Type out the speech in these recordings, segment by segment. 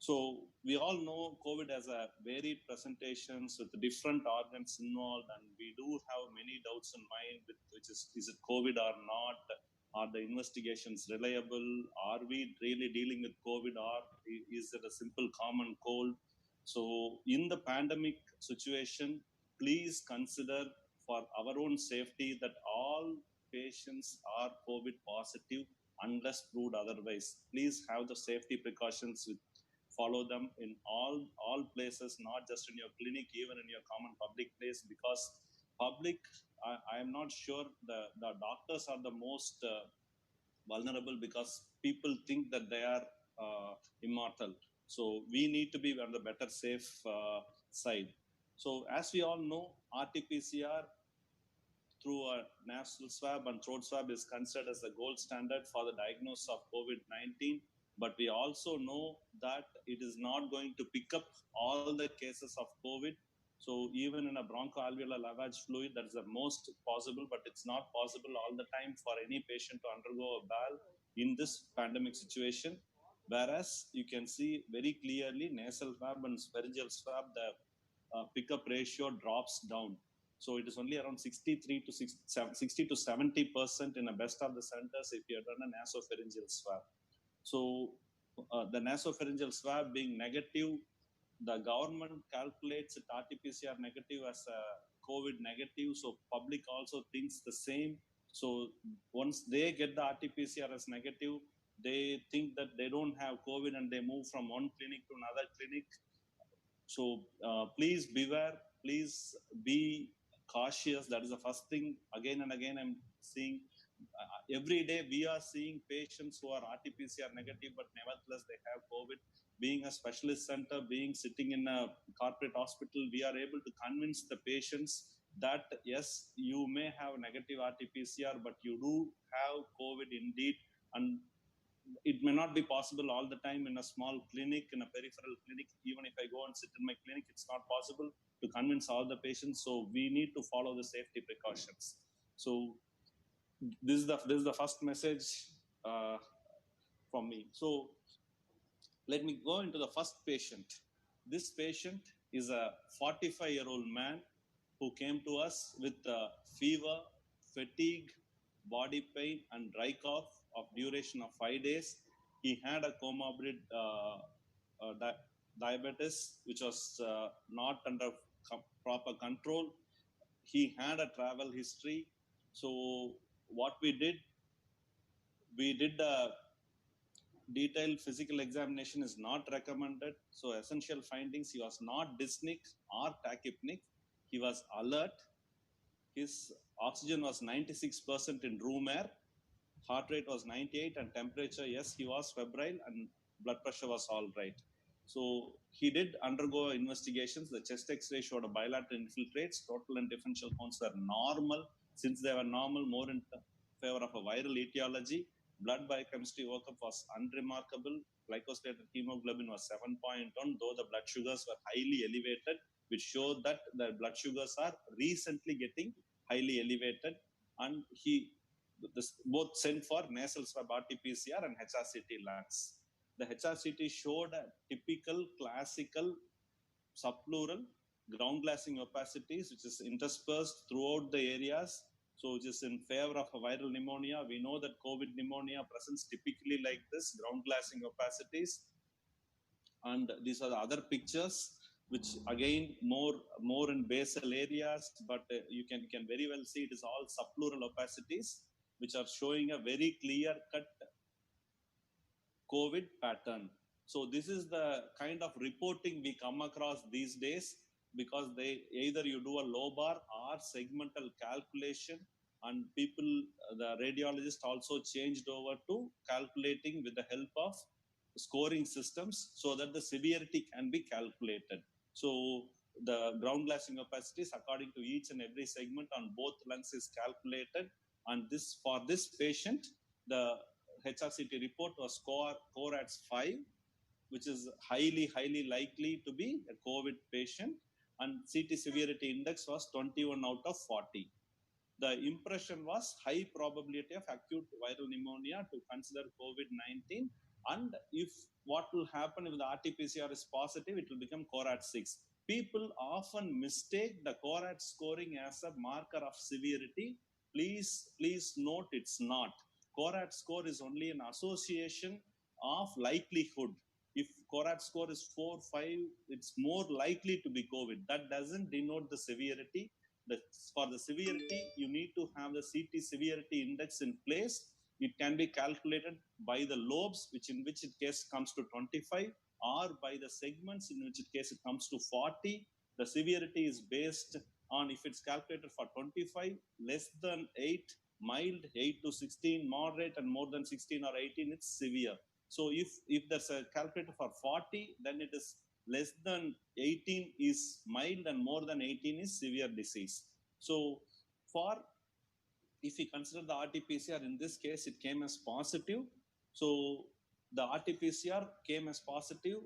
So we all know COVID has a varied presentations with different organs involved, and we do have many doubts in mind with which is it COVID or not? Are the investigations reliable? Are we really dealing with COVID, or is it a simple common cold? So in the pandemic situation, please consider for our own safety that all patients are COVID positive unless proved otherwise. Please have the safety precautions with follow them in all places, not just in your clinic, even in your common public place, because public, I am not sure the doctors are the most vulnerable, because people think that they are immortal. So we need to be on the better safe side. So as we all know, RT-PCR through a nasal swab and throat swab is considered as the gold standard for the diagnosis of COVID-19. But we also know that it is not going to pick up all the cases of COVID. So even in a bronchoalveolar lavage fluid, that is the most possible, but it's not possible all the time for any patient to undergo a BAL in this pandemic situation. Whereas you can see very clearly nasal swab and pharyngeal swab, the pickup ratio drops down. So it is only around 63 to 60 to 70% in the best of the centers if you have done a nasopharyngeal swab. So the nasopharyngeal swab being negative, the government calculates it RT-PCR negative as a COVID negative. So public also thinks the same. So once they get the RT-PCR as negative, they think that they don't have COVID and they move from one clinic to another clinic. So please beware, please be cautious. That is the first thing. Again and again, I'm seeing every day we are seeing patients who are RT-PCR negative, but nevertheless they have COVID. Being a specialist center, being sitting in a corporate hospital, we are able to convince the patients that yes, you may have negative RT-PCR, but you do have COVID indeed. And it may not be possible all the time in a small clinic, in a peripheral clinic. Even if I go and sit in my clinic, it's not possible to convince all the patients. So we need to follow the safety precautions. So this is the first message from me. So let me go into the first patient. This patient is a 45-year-old man who came to us with fever, fatigue, body pain, and dry cough of duration of 5 days. He had a comorbid diabetes, which was not under proper control. He had a travel history. So what we did a detailed physical examination is not recommended. So essential findings: he was not dyspneic or tachypneic. He was alert. His oxygen was 96% in room air. Heart rate was 98, and temperature, yes, he was febrile, and blood pressure was all right. So he did undergo investigations. The chest X-ray showed a bilateral infiltrates. Total and differential counts were normal. Since they were normal, more in favor of a viral etiology. Blood biochemistry workup was unremarkable. Glycosylated hemoglobin was 7.1, though the blood sugars were highly elevated, which showed that the blood sugars are recently getting highly elevated. And he both sent for nasal swab RT-PCR and HRCT lungs. The HRCT showed a typical classical subpleural ground glassing opacities, which is interspersed throughout the areas. So which is in favor of a viral pneumonia. We know that COVID pneumonia presents typically like this, ground glassing opacities. And these are the other pictures, which again more in basal areas, but you can very well see it is all subpleural opacities, which are showing a very clear cut COVID pattern. So this is the kind of reporting we come across these days, because they either you do a lobar or segmental calculation, and people, the radiologist also changed over to calculating with the help of scoring systems so that the severity can be calculated. So the ground glassing opacities according to each and every segment on both lungs is calculated. And this, for this patient, the HRCT report was CORADS 5, which is highly likely to be a COVID patient, and CT severity index was 21 out of 40. The impression was high probability of acute viral pneumonia to consider COVID-19, And if what will happen if the RT-PCR is positive, it will become CORAD 6. People often mistake the CORAD scoring as a marker of severity. Please note it's not. CORAD score is only an association of likelihood. If CORAD score is 4, 5, it's more likely to be COVID. That doesn't denote the severity. For the severity, you need to have the CT severity index in place. It can be calculated by the lobes, which in which case comes to 25, or by the segments, in which case it comes to 40. The severity is based on if it's calculated for 25, less than 8, mild, 8 to 16, moderate, and more than 16 or 18, it's severe. So if there's a calculator for 40, then it is less than 18 is mild and more than 18 is severe disease. So for if we consider the RT-PCR, in this case, it came as positive. So the RT-PCR came as positive.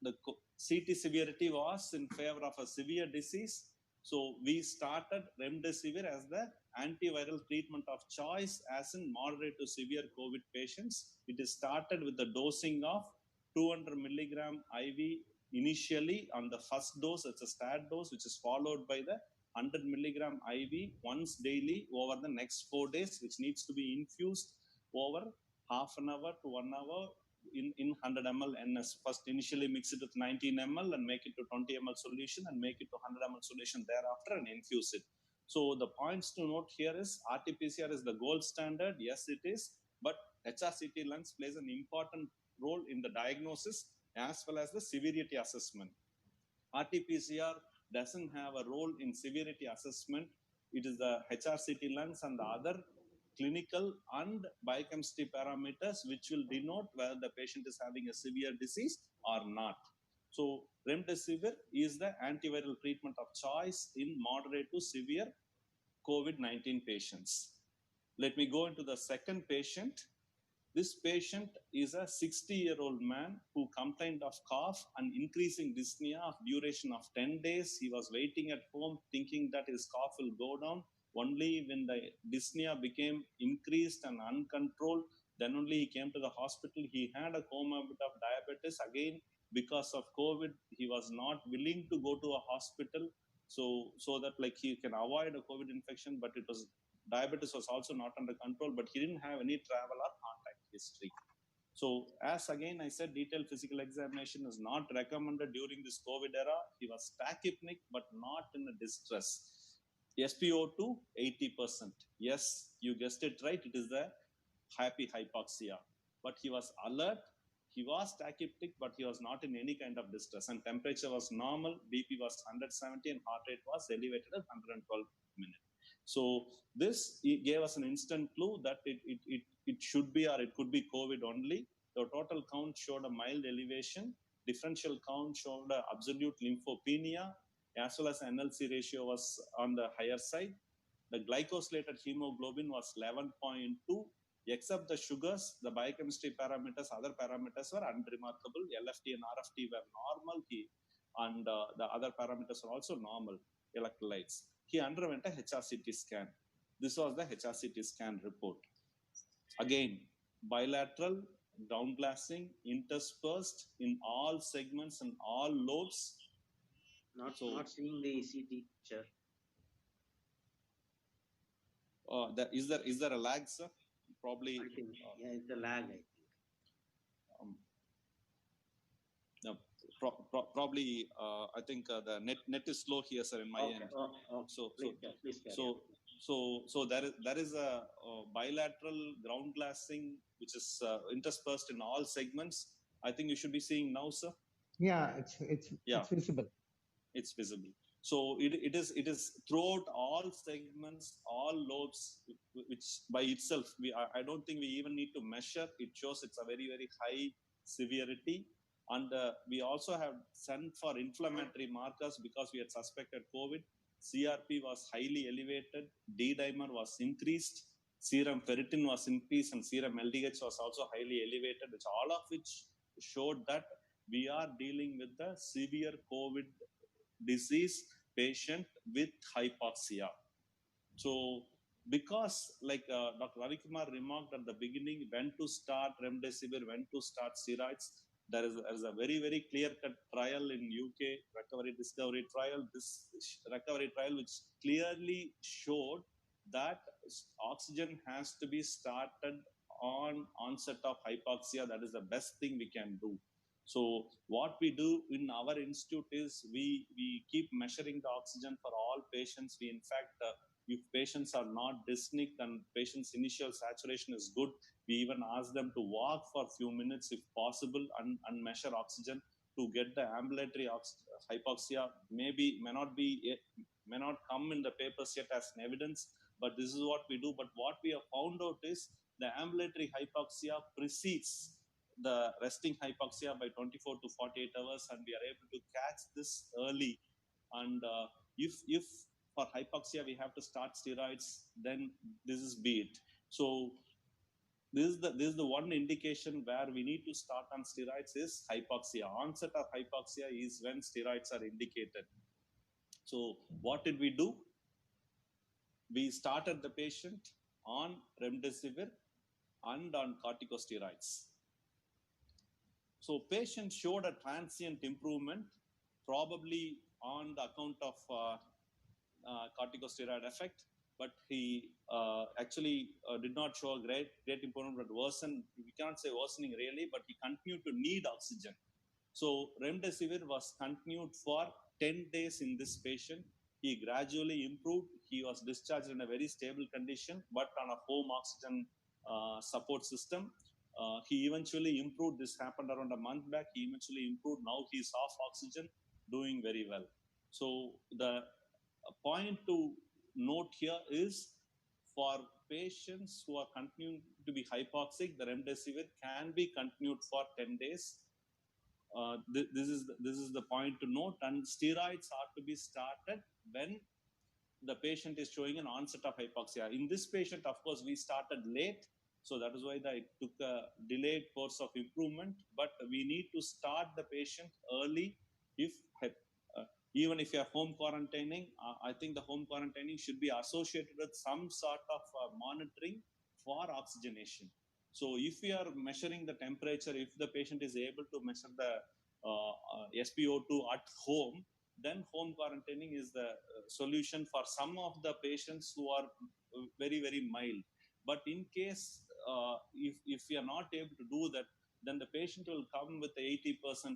The CT severity was in favor of a severe disease. So we started remdesivir as the antiviral treatment of choice as in moderate to severe COVID patients. It is started with the dosing of 200 milligram IV initially on the first dose. It's a start dose, which is followed by the 100 milligram IV once daily over the next 4 days, which needs to be infused over half an hour to 1 hour in 100 ml NS. First, initially mix it with 19 ml and make it to 20 ml solution and make it to 100 ml solution thereafter and infuse it. So the points to note here is RT-PCR is the gold standard. Yes, it is. But HRCT lungs plays an important role in the diagnosis as well as the severity assessment. RT-PCR doesn't have a role in severity assessment. It is the HRCT lungs and the other clinical and biochemistry parameters which will denote whether the patient is having a severe disease or not. So remdesivir is the antiviral treatment of choice in moderate to severe COVID-19 patients. Let me go into the second patient. This patient is a 60-year-old man who complained of cough and increasing dyspnea of duration of 10 days. He was waiting at home thinking that his cough will go down. Only when the dyspnea became increased and uncontrolled, then only he came to the hospital. He had a comorbid of diabetes. Again, because of COVID, he was not willing to go to a hospital so that like he can avoid a COVID infection, but diabetes was also not under control, but he didn't have any travel or contact history. So as again I said, detailed physical examination is not recommended during this COVID era. He was tachypnic, but not in a distress. SpO2, 80%. Yes, you guessed it right. It is the happy hypoxia. But he was alert. He was tachypnic, but he was not in any kind of distress. And temperature was normal. BP was 170 and heart rate was elevated at 112 minutes. So this gave us an instant clue that it should be or it could be COVID only. The total count showed a mild elevation. Differential count showed absolute lymphopenia, as well as NLC ratio was on the higher side. The glycosylated hemoglobin was 11.2. Except the sugars, the biochemistry parameters, other parameters were unremarkable. LFT and RFT were normal, and the other parameters were also normal, electrolytes. He underwent a HRCT scan. This was the HRCT scan report. Again, bilateral downglassing interspersed in all segments and all lobes. Not seeing the CT picture. Is there a lag, sir? Probably. I think, yeah, it's a lag, I think. No, probably. I think the net is slow here, sir, in my end. So there is a bilateral ground glassing which is interspersed in all segments. I think you should be seeing now, sir. Yeah, it's visible. It's visible. So it is throughout all segments, all lobes, which by itself I don't think we even need to measure. It shows it's a very, very high severity. And we also have sent for inflammatory markers because we had suspected COVID. CRP was highly elevated, D-dimer was increased, serum ferritin was increased, and serum LDH was also highly elevated, all of which showed that we are dealing with the severe COVID disease patient with hypoxia. So because like Dr. Ravi Kumar remarked at the beginning, when to start remdesivir, when to start steroids, there is a very, very clear-cut trial in UK, recovery discovery trial, this recovery trial, which clearly showed that oxygen has to be started on onset of hypoxia. That is the best thing we can do. So what we do in our institute is we keep measuring the oxygen for all patients. We in fact if patients are not dyspneic and patients' initial saturation is good, we even ask them to walk for a few minutes if possible and measure oxygen to get the ambulatory hypoxia. Maybe may not come in the papers yet as an evidence, but this is what we do. But what we have found out is the ambulatory hypoxia precedes the resting hypoxia by 24 to 48 hours, and we are able to catch this early. And if for hypoxia we have to start steroids, then this is be it. So this is the one indication where we need to start on steroids is hypoxia. Onset of hypoxia is when steroids are indicated. So what did we do? We started the patient on remdesivir and on corticosteroids. So patient showed a transient improvement, probably on the account of corticosteroid effect, but he actually did not show a great improvement, but worsened. We cannot say worsening really, but he continued to need oxygen. So remdesivir was continued for 10 days in this patient. He gradually improved. He was discharged in a very stable condition, but on a home oxygen support system. He eventually improved. This happened around a month back. He eventually improved. Now he's off oxygen, doing very well. So the point to note here is for patients who are continuing to be hypoxic, the remdesivir can be continued for 10 days. This is the point to note, and steroids are to be started when the patient is showing an onset of hypoxia. In this patient, of course, we started late, so that is why it took a delayed course of improvement. But we need to start the patient early. If even if you are home quarantining, I think the home quarantining should be associated with some sort of monitoring for oxygenation. So if we are measuring the temperature, if the patient is able to measure the SpO2 at home, then home quarantining is the solution for some of the patients who are very, very mild. But in case if we are not able to do that, then the patient will come with 80%, 70%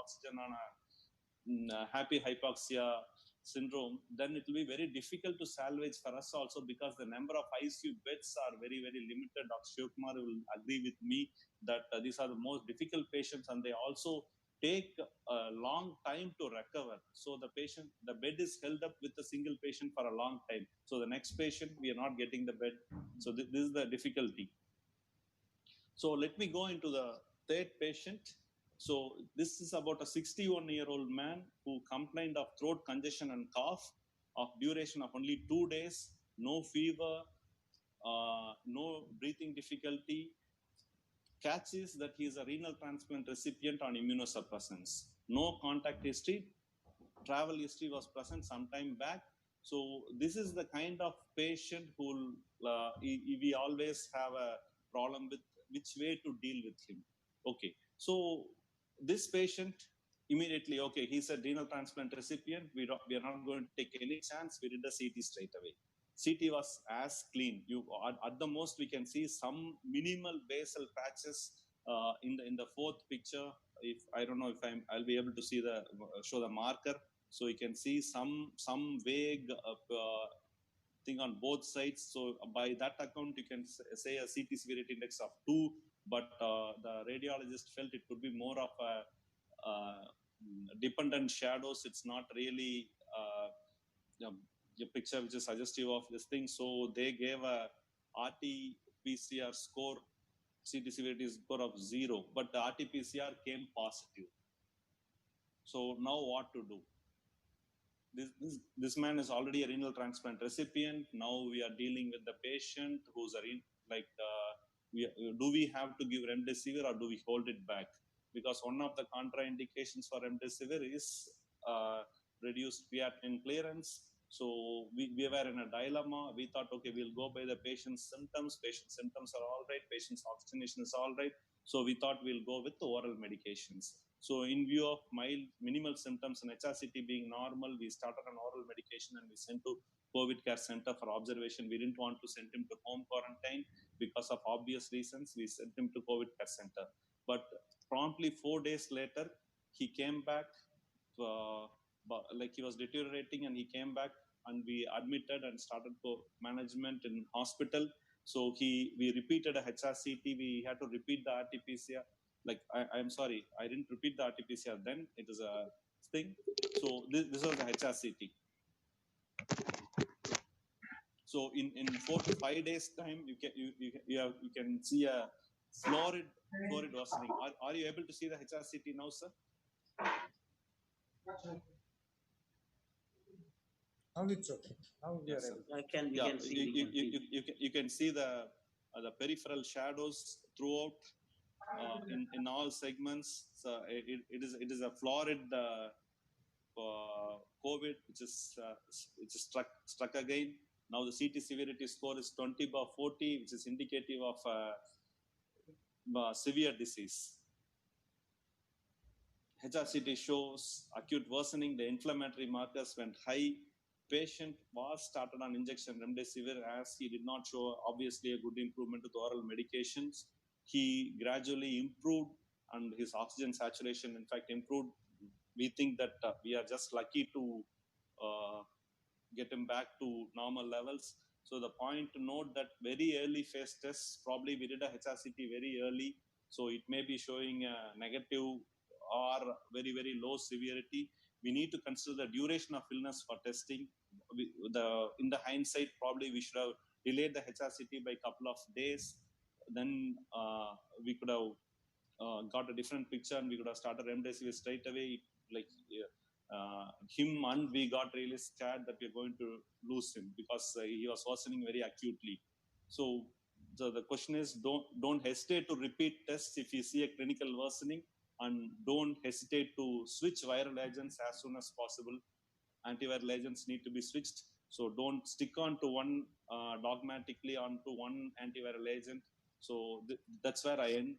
oxygen on a happy hypoxia syndrome. Then it will be very difficult to salvage for us also, because the number of ICU beds are very, very limited. Dr. Shivakumar will agree with me that these are the most difficult patients, and they also take a long time to recover. So the bed is held up with a single patient for a long time. So the next patient, we are not getting the bed. So this is the difficulty. So let me go into the third patient. So this is about a 61-year-old man who complained of throat congestion and cough of duration of only 2 days, no fever, no breathing difficulty. Catch is that he is a renal transplant recipient on immunosuppressants. No contact history. Travel history was present some time back. So this is the kind of patient who we always have a problem with which way to deal with him. Okay, so this patient immediately, okay, he's a renal transplant recipient. We are not going to take any chance. We did a CT straight away. CT was as clean. At the most we can see some minimal basal patches in the fourth picture. If I don't know if I'll be able to see show the marker. So you can see some vague thing on both sides. So by that account, you can say a CT severity index of 2, but the radiologist felt it could be more of a dependent shadows. It's not really a picture which is suggestive of this thing. So they gave a RT-PCR score, CT severity score of 0, but the RT-PCR came positive. So now what to do? This man is already a renal transplant recipient. Now we are dealing with the patient who's do we have to give remdesivir or do we hold it back? Because one of the contraindications for remdesivir is reduced creatinine clearance, So we were in a dilemma. We thought, okay, we'll go by the patient's symptoms. Patient symptoms are all right. Patient's oxygenation is all right. So we thought we'll go with the oral medications. So in view of mild, minimal symptoms and HRCT being normal, we started an oral medication and we sent to COVID care center for observation. We didn't want to send him to home quarantine because of obvious reasons. We sent him to COVID care center. But promptly 4 days later, he came back. Like he was deteriorating and he came back and we admitted and started management in hospital. So we repeated a HRCT. We had to repeat the RT-PCR. Like I'm sorry, I didn't repeat the RT-PCR then. It is a thing. So this was the HRCT. So in 4 to 5 days time, you can see a florid worsening. Are you able to see the HRCT now, sir? Now it's okay. Now we are able. You can see the peripheral shadows throughout in all segments. So it is a florid COVID which is struck again. Now the CT severity score is 20/40, which is indicative of severe disease. HRCT shows acute worsening. The inflammatory markers went high. Patient was started on injection remdesivir as he did not show obviously a good improvement with oral medications. He gradually improved and his oxygen saturation in fact improved. We think that we are just lucky to get him back to normal levels. So the point to note that very early phase tests, probably we did a HRCT very early, so it may be showing a negative or very, very low severity. We need to consider the duration of illness for testing. In the hindsight, probably we should have delayed the HRCT by a couple of days. Then we could have got a different picture and we could have started remdesivir straight away. Like him, and we got really scared that we're going to lose him because he was worsening very acutely. So the question is, don't hesitate to repeat tests if you see a clinical worsening, and don't hesitate to switch viral agents as soon as possible. Antiviral agents need to be switched. So don't stick on to one dogmatically onto one antiviral agent. So that's where I end.